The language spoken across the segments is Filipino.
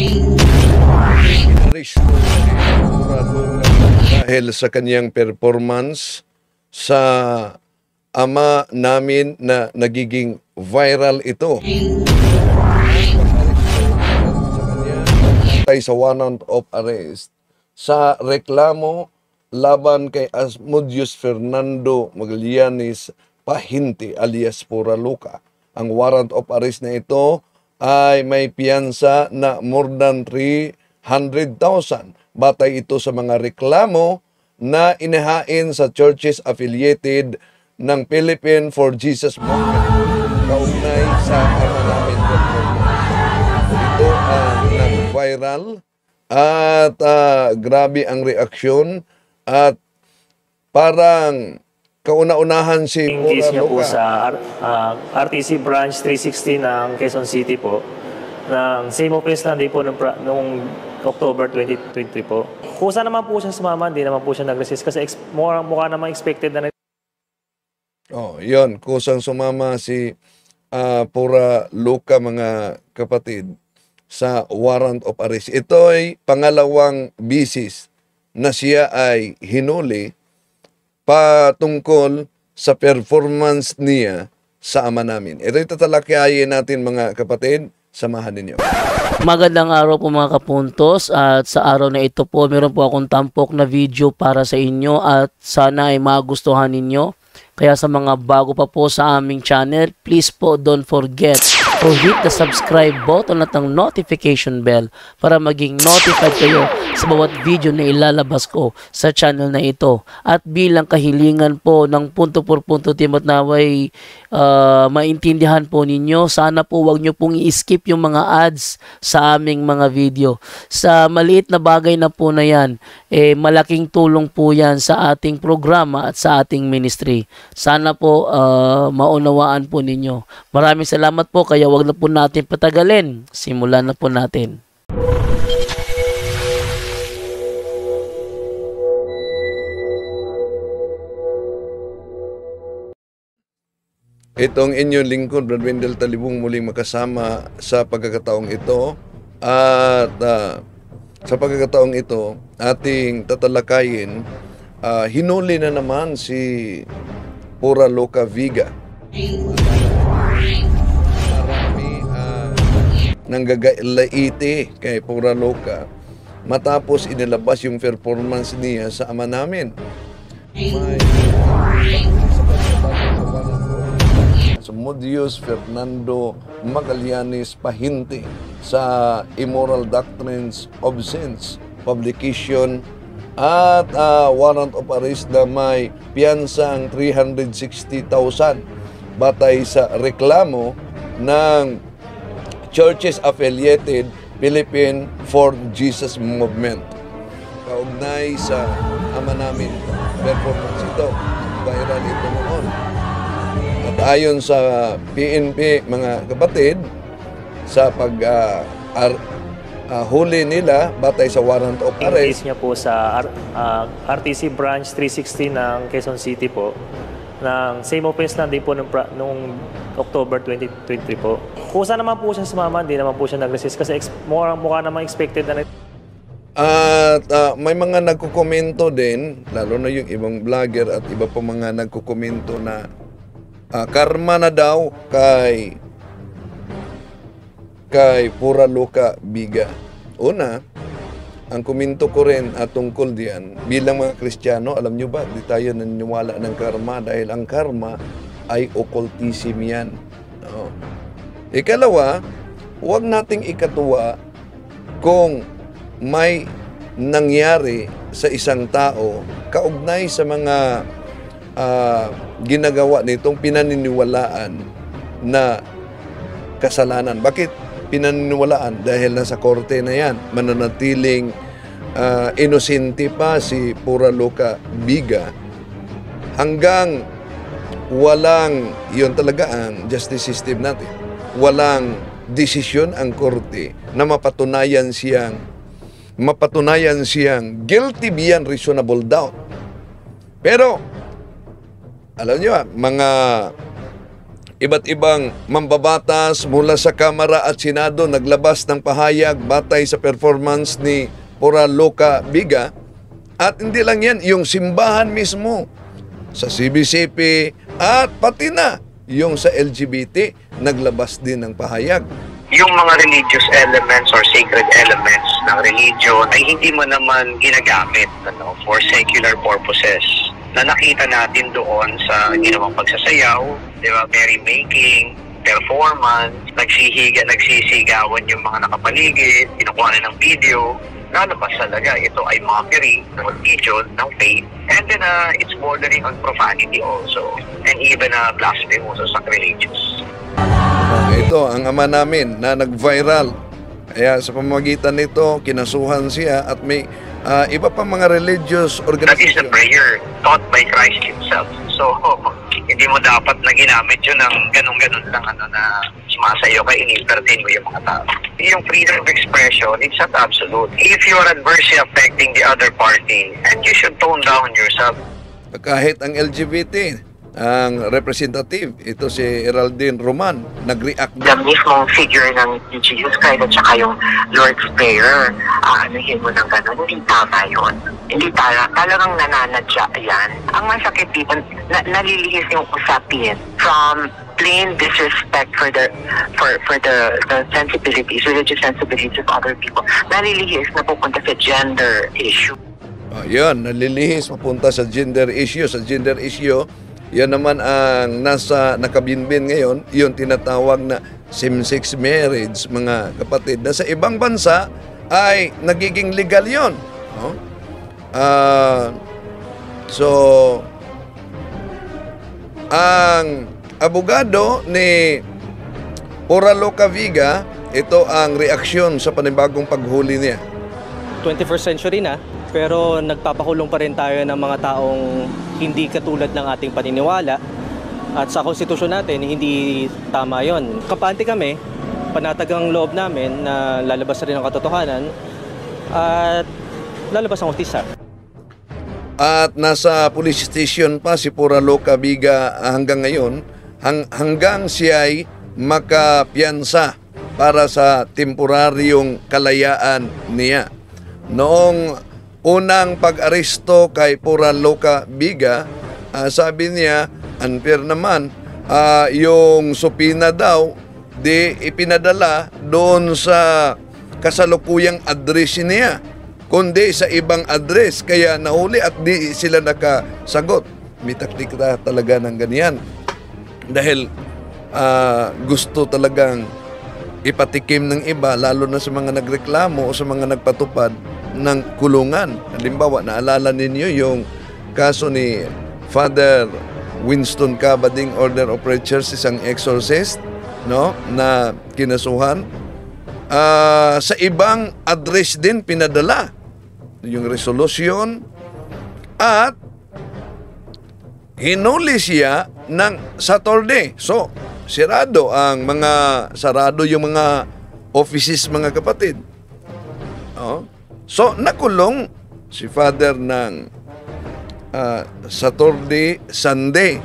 Inaristo si Pura Luka dahil sa kanyang performance sa ama namin na nagiging viral ito. Sa warrant of arrest sa reklamo laban kay Asmudius Fernando Magallanes Pahinti alias Pura Luka. Ang warrant of arrest na ito ay may piyansa na more than 300,000. Batay ito sa mga reklamo na inihain sa churches affiliated ng Philippine for Jesus Movement kaugnay sa ama namin performance. Ito ang nag-viral at grabe ang reaksyon at parang kauna-unahan si Pura Case niya po Luka sa RTC Branch 360 ng Quezon City po. Ng same offense lang din po nung October 2023 po. Kusa naman po siya sumama, hindi naman po siya nag-resist kasi mukha naman expected na. Oh, yun. Kusang sumama si Pura Luka, mga kapatid, sa warrant of arrest. Ito ay pangalawang bisis na siya ay hinuli patungkol sa performance niya sa ama namin. Ito tatalakayin natin, mga kapatid. Samahan ninyo. Magandang araw po mga kapuntos, at sa araw na ito po meron po akong tampok na video para sa inyo at sana ay magustuhan ninyo. Kaya sa mga bago pa po sa aming channel, please po don't forget to hit the subscribe button at ang notification bell para maging notified kayo sa bawat video na ilalabas ko sa channel na ito. At bilang kahilingan po ng punto por punto team at naway maintindihan po ninyo, sana po wag nyo pong i-skip yung mga ads sa aming mga video. Sa maliit na bagay na po na yan, malaking tulong po yan sa ating programa at sa ating ministry. Sana po maunawaan po ninyo. Maraming salamat po, kaya wag na po natin patagalin. Simulan na po natin. Itong inyong lingkod, Brad Wendell Talibong, muling makasama sa pagkakataong ito. At sa pagkakataong ito, ating tatalakayin, hinuli na naman si Pura Luka Viga. Marami nanggagalaiti kay Pura Luka matapos inilabas yung performance niya sa ama namin. Asmudius Fernando Magallanes Pahinti sa Immoral Doctrines of Sins publication at warrant of arrest na may piyansang 360,000 batay sa reklamo ng churches affiliated Philippine for Jesus Movement kaugnay sa ama namin performance. Ito viral ito noon. At ayon sa PNP, mga kapatid, sa huli nila batay sa warrant of arrest. Case niya po sa RTC Branch 360 ng Quezon City po. Ng same offense lang din po nung October 2023 po. Kusa naman po siya sumama, hindi naman po siya nag-resist kasi mukha naman expected na. At may mga nagkukomento din, lalo na yung ibang vlogger at iba pa mga nagkukomento na karma na daw kay Pura Luka Viga. Una, ang komento ko rin tungkol diyan, bilang mga Kristiyano, alam nyo ba, di tayo naniniwala ng karma dahil ang karma ay occultism yan. No. Ikalawa, huwag nating ikatuwa kung may nangyari sa isang tao kaugnay sa mga ginagawa nitong pinaniniwalaan na kasalanan. Bakit pinaniniwalaan? Dahil nasa korte na yan, mananatiling inosente pa si Pura Luka Viga hanggang walang, yun talaga ang justice system natin, walang desisyon ang korte na mapatunayan siyang guilty beyond reasonable doubt. Pero alam niyo, mga iba't ibang mambabatas mula sa Kamara at Senado naglabas ng pahayag batay sa performance ni Pura Loca Biga. At hindi lang yan, yung simbahan mismo sa CBCP at pati na yung sa LGBT naglabas din ng pahayag. Yung mga religious elements or sacred elements ng religion ay hindi mo naman ginagamit for secular purposes na nakita natin doon sa ginawang pagsasayaw, di ba, merrymaking, performance, nagsisigawan yung mga nakapaligid, kinukuha na ng video. Lalabas talaga, ito ay mockery ng religion, ng faith, and then it's bordering on profanity also, and even blasphemy also sacrilegious. Ito ang ama namin na nag-viral. Kaya sa pamamagitan nito, kinasuhan siya at may iba pang mga religious That is the organization. prayer taught by Christ himself. So, hindi mo dapat na ginamit yun ng ganun-ganun lang na sumasayo ka, in-entertain mo yung mga tao. Yung freedom of expression, it's not absolute. If you are adversely affecting the other party, and you should tone down yourself. Kahit ang LGBT, ang representative, ito si Geraldine Roman, nag-react The mismong figure ng Jesus Christ at saka yung Lord's Prayer, anuhin mo ng gano'n, hindi tama yun. Hindi talagang nananadya yan. Ang masakit dito, nalilihis yung usapin from plain disrespect for the sensibilities, religious sensibilities of other people. Nalilihis na pupunta sa gender issue. Yan, nalilihis mapunta sa gender issue. Sa gender issue, yan naman ang nasa nakabinbin ngayon, yung tinatawag na same-sex marriage, mga kapatid, na sa ibang bansa ay nagiging legal yon. No? So, ang abogado ni Pura Loca Biga, ito ang reaksyon sa panibagong paghuli niya. 21st century na, pero nagpapakulong pa rin tayo ng mga taong hindi katulad ng ating paniniwala. At sa konstitusyon natin, hindi tama yon. Kampante kami, panatag ang loob namin na lalabas rin ang katotohanan at lalabas ang hustisya. At nasa police station pa si Pura Loca Biga hanggang ngayon, hanggang siya ay makapiyansa para sa temporaryong kalayaan niya. Noong unang pag-aresto kay Pura Loca Biga, sabi niya, unfair naman, yung supina daw, di ipinadala doon sa kasalukuyang address niya, kundi sa ibang address, kaya nahuli at di sila nakasagot. May taktika talaga ng ganyan. Dahil gusto talagang ipatikim ng iba, lalo na sa mga nagreklamo o sa mga nagpatupad ng kulungan. Halimbawa, naalala ninyo yung kaso ni Father Winston Cabading, Order of Preachers, isang exorcist, no, na kinasuhan. Sa ibang address din pinadala yung resolution at hinuli siya ng Saturday. So, sarado yung mga offices, mga kapatid. Oh. So, nakulong si Father ng Saturday, Sunday.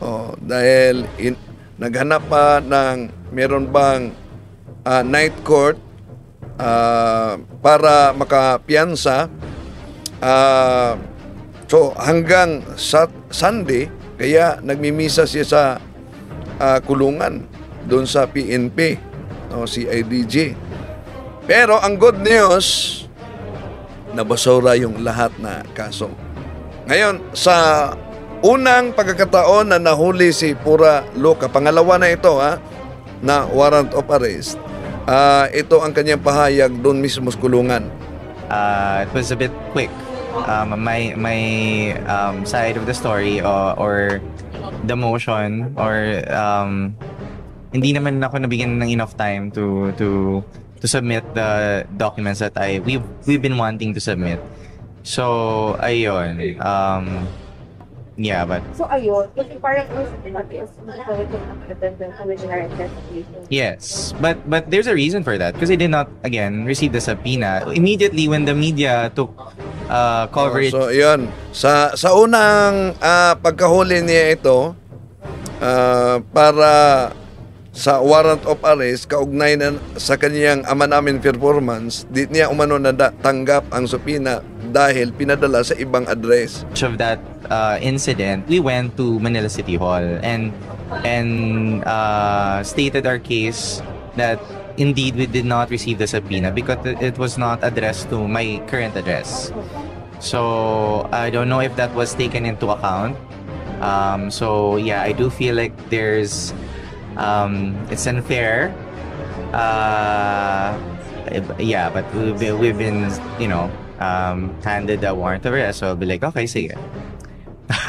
Oh, dahil naghanap pa ng meron bang night court para makapiyansa. So, hanggang Sunday, kaya nagmimisa siya sa kulungan doon sa PNP o CIDG. Pero ang good news, nabasura yung lahat na kaso. Ngayon, sa unang pagkakataon na nahuli si Pura Loca, pangalawa na ito na warrant of arrest, ito ang kanyang pahayag doon mismo sa kulungan. It was a bit quick. My side of the story or the motion or hindi naman ako nabigyan ng enough time to submit the documents that we've been wanting to submit. So ayun, yeah, but So ayun, kasi parang investigation. yes, but there's a reason for that because I did not again receive the subpoena immediately when the media took coverage. So, yun. Sa unang pagkahuli niya ito, para sa warrant of arrest kaugnay na sa kaniyang ama namin performance, di niya umano na tanggap ang subpoena dahil pinadala sa ibang address. Of that incident, we went to Manila City Hall and stated our case that indeed we did not receive the subpoena because it was not addressed to my current address. So I don't know if that was taken into account. So yeah, I do feel like there's it's unfair. Yeah, but we've been, you know, handed a warrant of arrest. So I'll be like, okay, sige.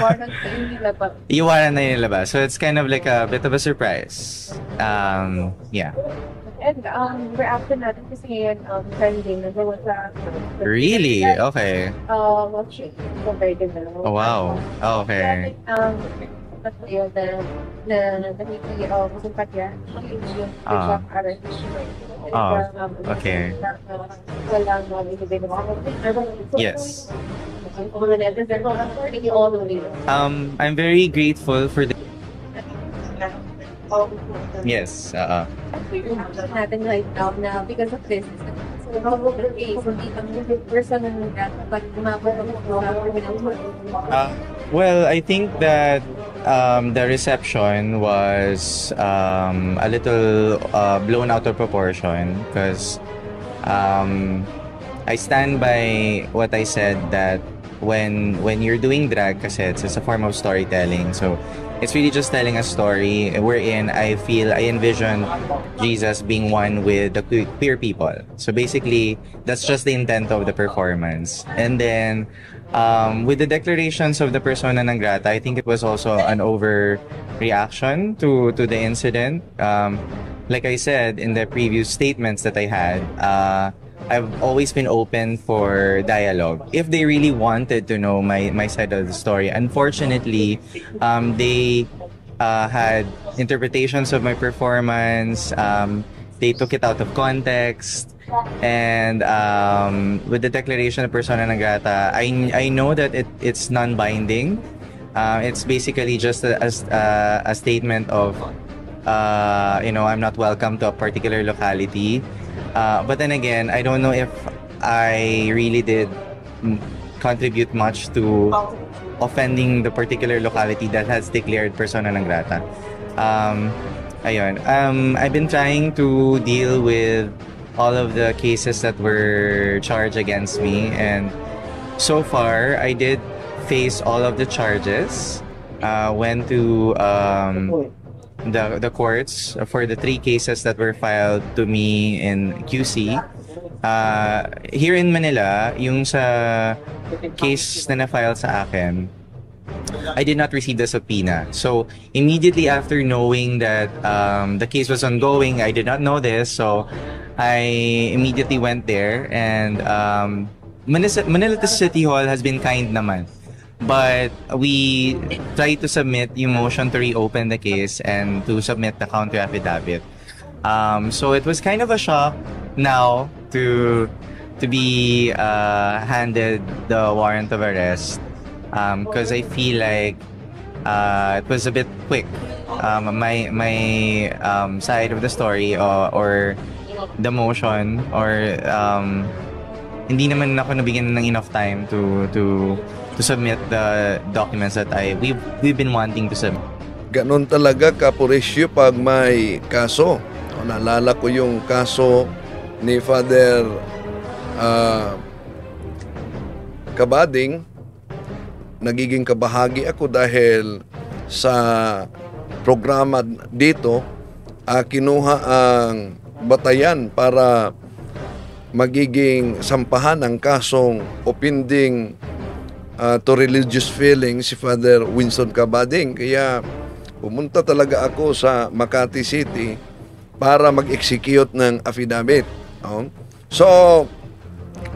Warrant na yung nilabas. Yung warrant na yung nilabas. So it's kind of like a bit of a surprise. Yeah. And we're after natin kasi ngayon trending na gawa sa Really? Okay. what's it? Compared to the Oh, wow. Oh, okay. Yun na nakiki simpatya yung shock arrest. Okay. Walang Yes. all the way. I'm very grateful for the... Yes. Natin right now na because of this. So, hindi person na pag umabot Well, I think that the reception was a little blown out of proportion because I stand by what I said that when you're doing drag, kasi it's a form of storytelling, so it's really just telling a story wherein I envision Jesus being one with the queer people. So basically, that's just the intent of the performance. And then, with the declarations of the persona non grata, I think it was also an overreaction to the incident. Like I said in the previous statements that I had, I've always been open for dialogue. If they really wanted to know my side of the story, unfortunately, they had interpretations of my performance. They took it out of context. And with the declaration of persona non grata, I know that it's non-binding. It's basically just a statement of, I'm not welcome to a particular locality. But then again, I don't know if I really did contribute much to offending the particular locality that has declared persona non grata. Ayun. I've been trying to deal with all of the cases that were charged against me, and so far I did face all of the charges. Went to the courts for the 3 cases that were filed to me in QC. Here in Manila, yung sa case na na-file sa akin, I did not receive the subpoena. So immediately after knowing that the case was ongoing, I did not know this, so I immediately went there, and Manila City Hall has been kind naman. But we tried to submit yung motion to reopen the case and to submit the counter affidavit. So it was kind of a shock now to be handed the warrant of arrest, because I feel like it was a bit quick. My side of the story or the motion, or hindi naman ako nabigyan ng enough time to submit the documents that we've been wanting to submit. Ganon talaga kapuresyo pag may kaso. Naalala ko yung kaso ni Father Kabading. Nagiging kabahagi ako dahil sa programa dito, kinuha ang batayan para magiging sampahan ng kasong offending to religious feeling si Father Winston Kabading. Kaya pumunta talaga ako sa Makati City para mag-execute ng affidavit. So,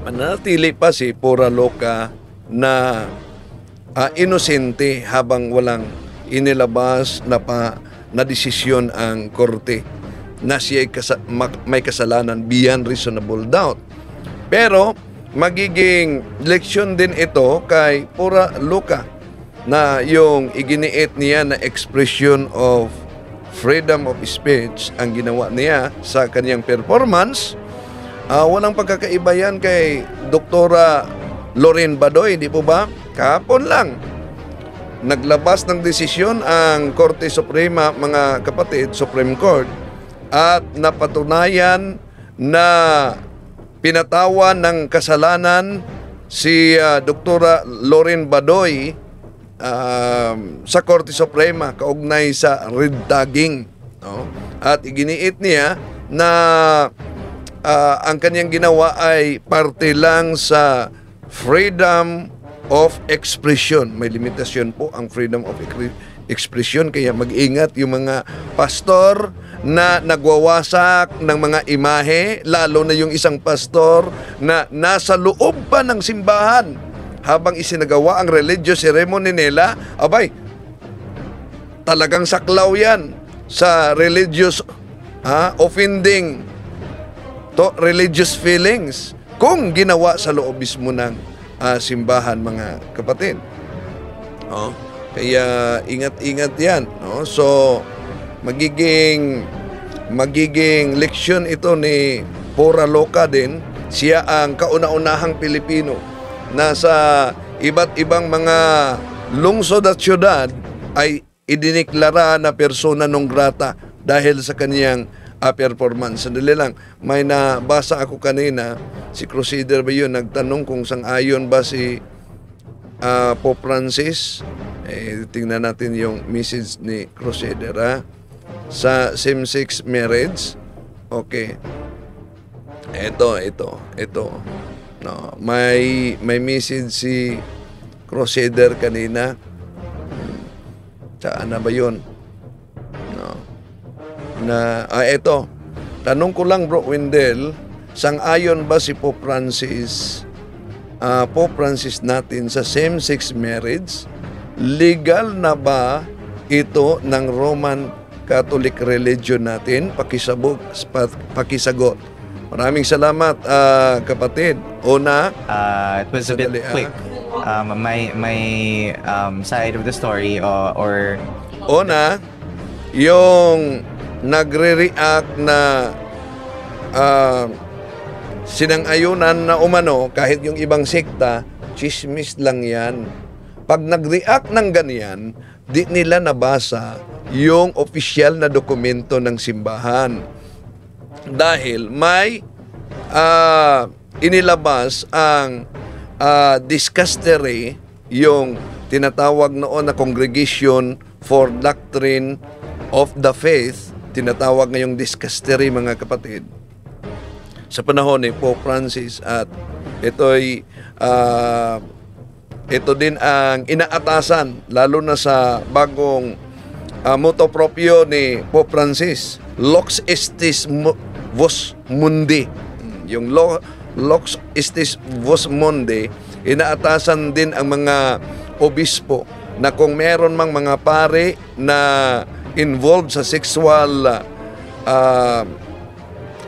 manatili pa si Pura Loca na inosente habang walang inilabas na desisyon ang korte na siya may kasalanan beyond reasonable doubt. Pero magiging leksyon din ito kay Pura Loca na yung iginiit niya na expression of freedom of speech ang ginawa niya sa kanyang performance. Walang pagkakaiba yan kay Doktora Loren Badoy, di po ba? Kahapon lang, naglabas ng desisyon ang Korte Suprema, mga kapatid, Supreme Court, at napatunayan na pinatawan ng kasalanan si Doktora Loren Badoy sa Korte Suprema kaugnay sa red tagging. No? At iginiit niya na ang kanyang ginawa ay parte lang sa freedom of expression. May limitasyon po ang freedom of expression, kaya mag-ingat yung mga pastor na nagwawasak ng mga imahe, lalo na yung isang pastor na nasa loob pa ng simbahan habang isinagawa ang religious ceremony nila. Abay, talagang saklaw yan sa religious offending to religious feelings kung ginawa sa loob mismo ng simbahan, mga kapatid. Kaya ingat-ingat yan. So, magiging leksyon ito ni Pura Loca din. Siya ang kauna-unahang Pilipino na sa iba't ibang mga lungsod at syudad ay idiniklara na persona non grata dahil sa kaniyang performance. Sandali lang, may nabasa ako kanina, si Crusader ba yun, nagtanong kung sang-ayon ba si Pope Francis. Tingnan natin yung message ni Crusader sa same-sex marriage. Okay. Ito. No, may message si Crusader kanina. Saan na ba yun? Ito. Tanong ko lang, Bro Wendell, sang-ayon ba si Pope Francis natin sa same-sex marriage? Legal na ba ito ng Roman Catholic religion natin? Pakisagot. Maraming salamat, kapatid. Una, it was a bit quick. My side of the story or una, yung nagre-react na sinang-ayunan na umano kahit yung ibang sekta, chismis lang yan. Pag nag-react ng ganyan, di nila nabasa yung opisyal na dokumento ng simbahan. Dahil may inilabas ang dicastery, yung tinatawag noon na Congregation for Doctrine of the Faith, tinatawag ngayong dicastery, mga kapatid, sa panahon ni Pope Francis. At ito din ang inaatasan, lalo na sa bagong motto proprio ni Pope Francis, Lux Estis Vos Mundi. Yung Lux Estis Vos Mundi, inaatasan din ang mga obispo na kung meron mang mga pare na involved sa sexual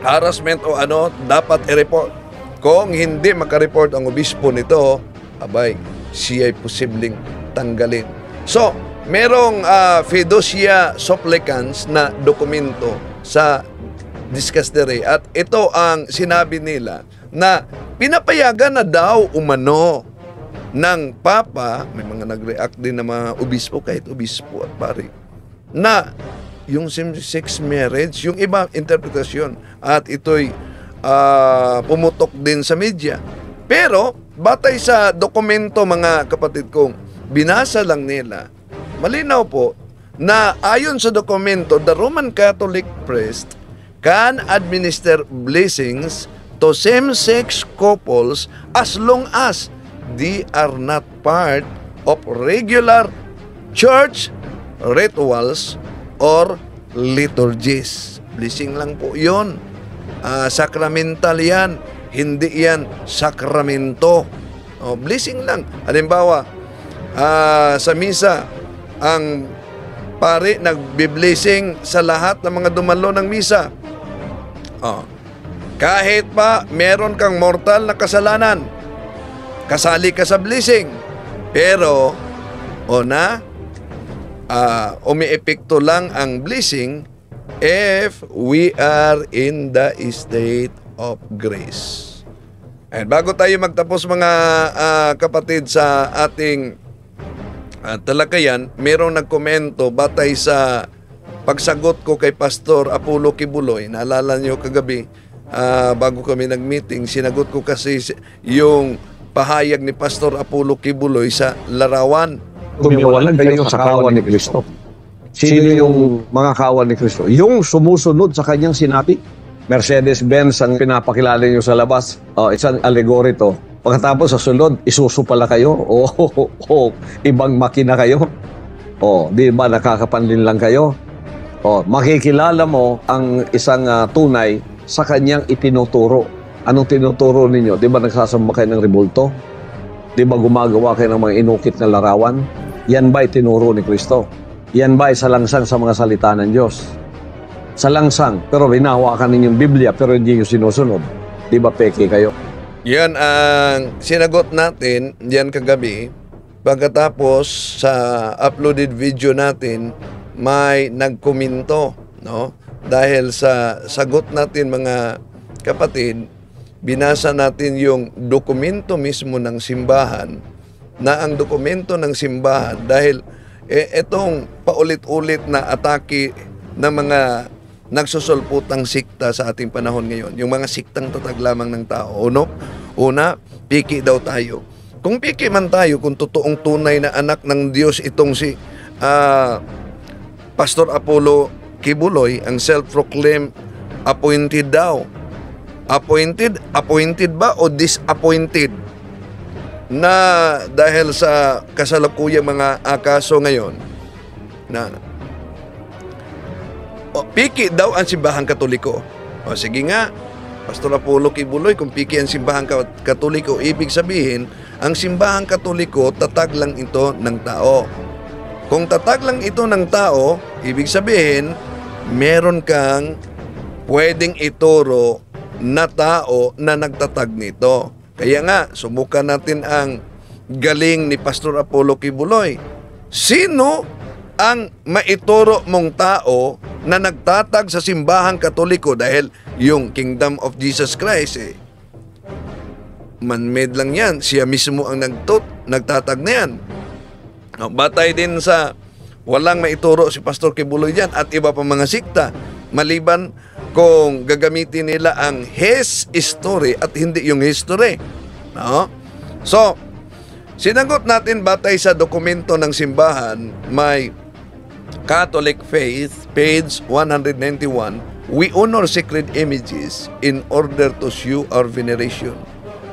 harassment o dapat i-report. Kung hindi makareport ang obispo nito, abay, siya ay posibleng tanggalin. So, merong fiducia supplicans na dokumento sa dicastery, at ito ang sinabi nila na pinapayagan na daw umano ng Papa. May mga nag-react din na mga obispo, kahit obispo at pari, na yung same-sex marriage, yung iba interpretasyon, at ito'y pumutok din sa media. Pero batay sa dokumento, mga kapatid kong binasa lang nila, malinaw po na ayon sa dokumento, the Roman Catholic priest can administer blessings to same-sex couples as long as they are not part of regular church rituals or liturgies. Blessing lang po yun. Sacramental yan. Hindi yan sakramento. Blessing lang. Halimbawa, sa misa, ang pare nagbi-blessing sa lahat ng mga dumalo ng misa. Kahit pa meron kang mortal na kasalanan, kasali ka sa blessing. Pero o na umiepekto lang ang blessing if we are in the state of grace. And bago tayo magtapos mga kapatid sa ating talakayan, merong nagkomento batay sa pagsagot ko kay Pastor Apollo Kibuloy. Naalala niyo kagabi, bago kami nag-meeting, sinagot ko kasi yung pahayag ni Pastor Apollo Kibuloy sa larawan. Tumiwalag kayo sa kawan ni Kristo. Sino yung mga kawan ni Kristo? Yung sumusunod sa kanyang sinabi. Mercedes-Benz ang pinapakilala niyo sa labas. Isang allegory to. Pagkatapos sa sunod, isusu pala kayo. Ibang makina kayo. Di ba nakakapanlin lang kayo? Makikilala mo ang isang tunay sa kanyang itinuturo. Anong tinuturo ninyo? Di ba nagsasamba kayo ng rebulto? Di ba gumagawa kayo ng mga inukit na larawan? Yan ba itinuro ni Kristo? Yan ba isalangsang sa mga salita ng Diyos? Salangsang, pero binahawakan ninyong Biblia, pero hindi nyo sinusunod. Di ba peke kayo? Yan ang sinagot natin yan kagabi. Pagkatapos sa uploaded video natin, may nagkomento, no? Dahil sa sagot natin mga kapatid, binasa natin yung dokumento mismo ng simbahan, na ang dokumento ng simbahan dahil itong paulit-ulit na atake ng mga nagsusulputang sikta sa ating panahon ngayon, yung mga siktang tatag lamang ng tao. Una, piki daw tayo. Kung piki man tayo, kung totoong tunay na anak ng Diyos itong si Pastor Apollo Kibuloy, ang self-proclaimed appointed daw. Appointed ba o disappointed? Na dahil sa kasalukuyang mga kaso ngayon na piki daw ang simbahang Katoliko. Sige nga, Pastor Apollo Kibuloy, kung piki ang simbahang Katoliko, ibig sabihin, ang simbahang Katoliko, tatag lang ito ng tao. Kung tatag lang ito ng tao, ibig sabihin, meron kang pwedeng ituro na tao na nagtatag nito. Kaya nga, subukan natin ang galing ni Pastor Apollo Kibuloy. Sino ang maituro mong tao na nagtatag sa simbahang Katoliko? Dahil yung Kingdom of Jesus Christ, man-made lang yan. Siya mismo ang nagtatag na yan. Batay din sa walang maituro si Pastor Kibuloy dyan at iba pa mga sikta. Maliban kung gagamitin nila ang his story at hindi yung history. No? So, sinagot natin batay sa dokumento ng simbahan, may Catholic Faith, page 191, we honor sacred images in order to show our veneration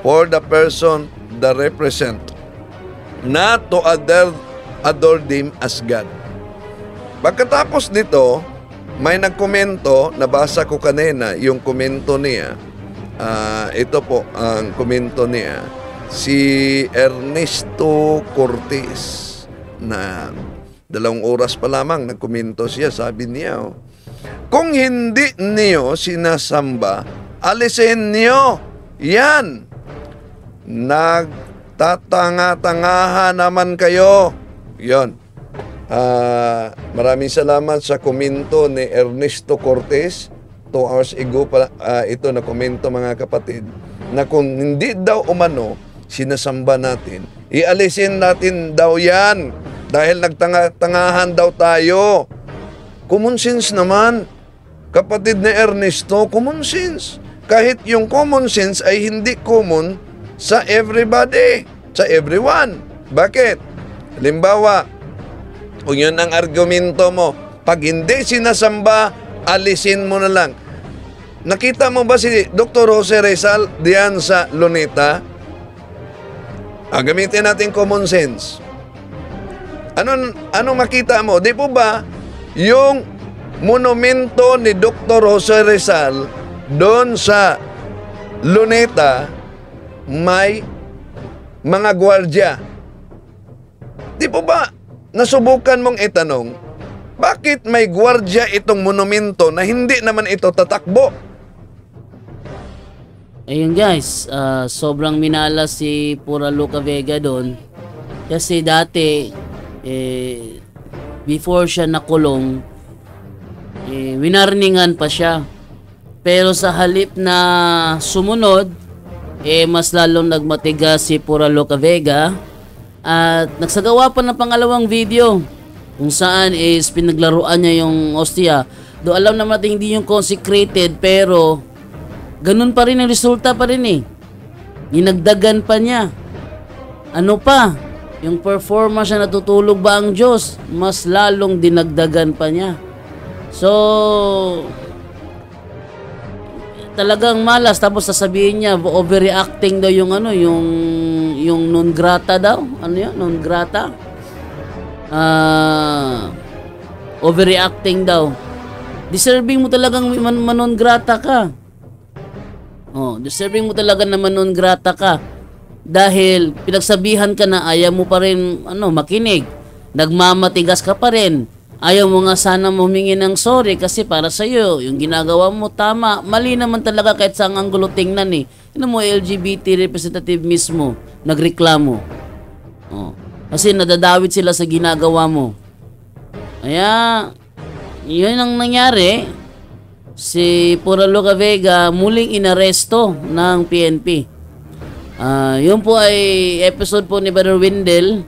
for the person that represent, not to adore them as God. Pagkatapos nito, may nagkomento, nabasa ko kanina yung komento niya. Ito po ang komento niya. Si Ernesto Cortez, na 2 oras pa lamang nagkomento siya. Sabi niya, kung hindi niyo sinasamba, alisin niyo. Yan. Nagtatanga-tangahan naman kayo. Yan. Maraming salamat sa komento ni Ernesto Cortez. 2 hours ago pa ito na komento mga kapatid, na kung hindi daw umano sinasamba natin, ialisin natin daw yan dahil nagtanga-tangahan daw tayo. Common sense naman, kapatid ni Ernesto, common sense. Kahit yung common sense ay hindi common sa everybody, sa everyone. Bakit? Halimbawa, kung yun ang argumento mo, pag hindi sinasamba, alisin mo na lang. Nakita mo ba si Dr. Jose Rizal diyan sa Luneta? Gamitin natin common sense. Ano makita mo? Di po ba yung monumento ni Dr. Jose Rizal doon sa Luneta may mga gwardya? Di po ba nasubukan mong itanong, bakit may gwardya itong monumento na hindi naman ito tatakbo? Ayun guys, sobrang minala si Pura Luca Vega doon. Kasi dati, before siya nakulong, winarningan pa siya. Pero sa halip na sumunod, mas lalong nagmatigas si Pura Loca Vega at nagsagawa pa ng pangalawang video kung saan is pinaglaruan niya yung ostia. Do alam naman natin hindi yung consecrated, pero ganun pa rin ang resulta pa rin eh. Dinagdagan pa niya. Ano pa? Yung performance na natutulog ba ang Diyos? Mas lalong dinagdagan pa niya. So, talagang malas, tapos sasabihin niya overreacting daw yung yung non grata daw. Ano yun? Non grata? Overreacting daw. Deserving mo talagang manon grata ka. Deserving mo talaga na manon grata ka. Dahil pinagsabihan ka na ayaw mo pa rin makinig. Nagmamatigas ka pa rin. Ayaw mo nga sana humingi ng sorry kasi para sa iyo yung ginagawa mo tama. Mali naman talaga kahit sa anggulo tingnan eh. Yun mo, LGBT representative mismo nagreklamo. Kasi nadadawit sila sa ginagawa mo. Kaya yun ang nangyari. Si Pura Loca Vega muling inaresto ng PNP. Yun po ay episode po ni Brother Windel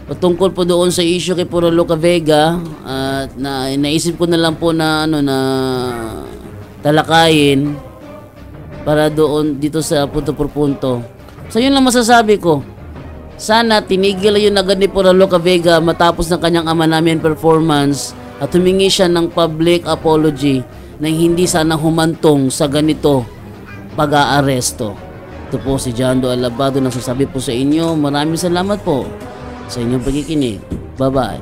patungkol po doon sa issue kay Pura Loca Vega, at naisip ko na lang po na na talakayin para doon dito sa punto por punto. So yun lang masasabi ko. Sana tinigil yun agad ni Pura Loca Vega matapos ng kanyang ama namin performance at humingi siya ng public apology na hindi sana humantong sa ganito pag-aaresto. Ito po si Jando Alabado na sasabi po sa inyo. Maraming salamat po sa inyong pagkikinig. Bye-bye.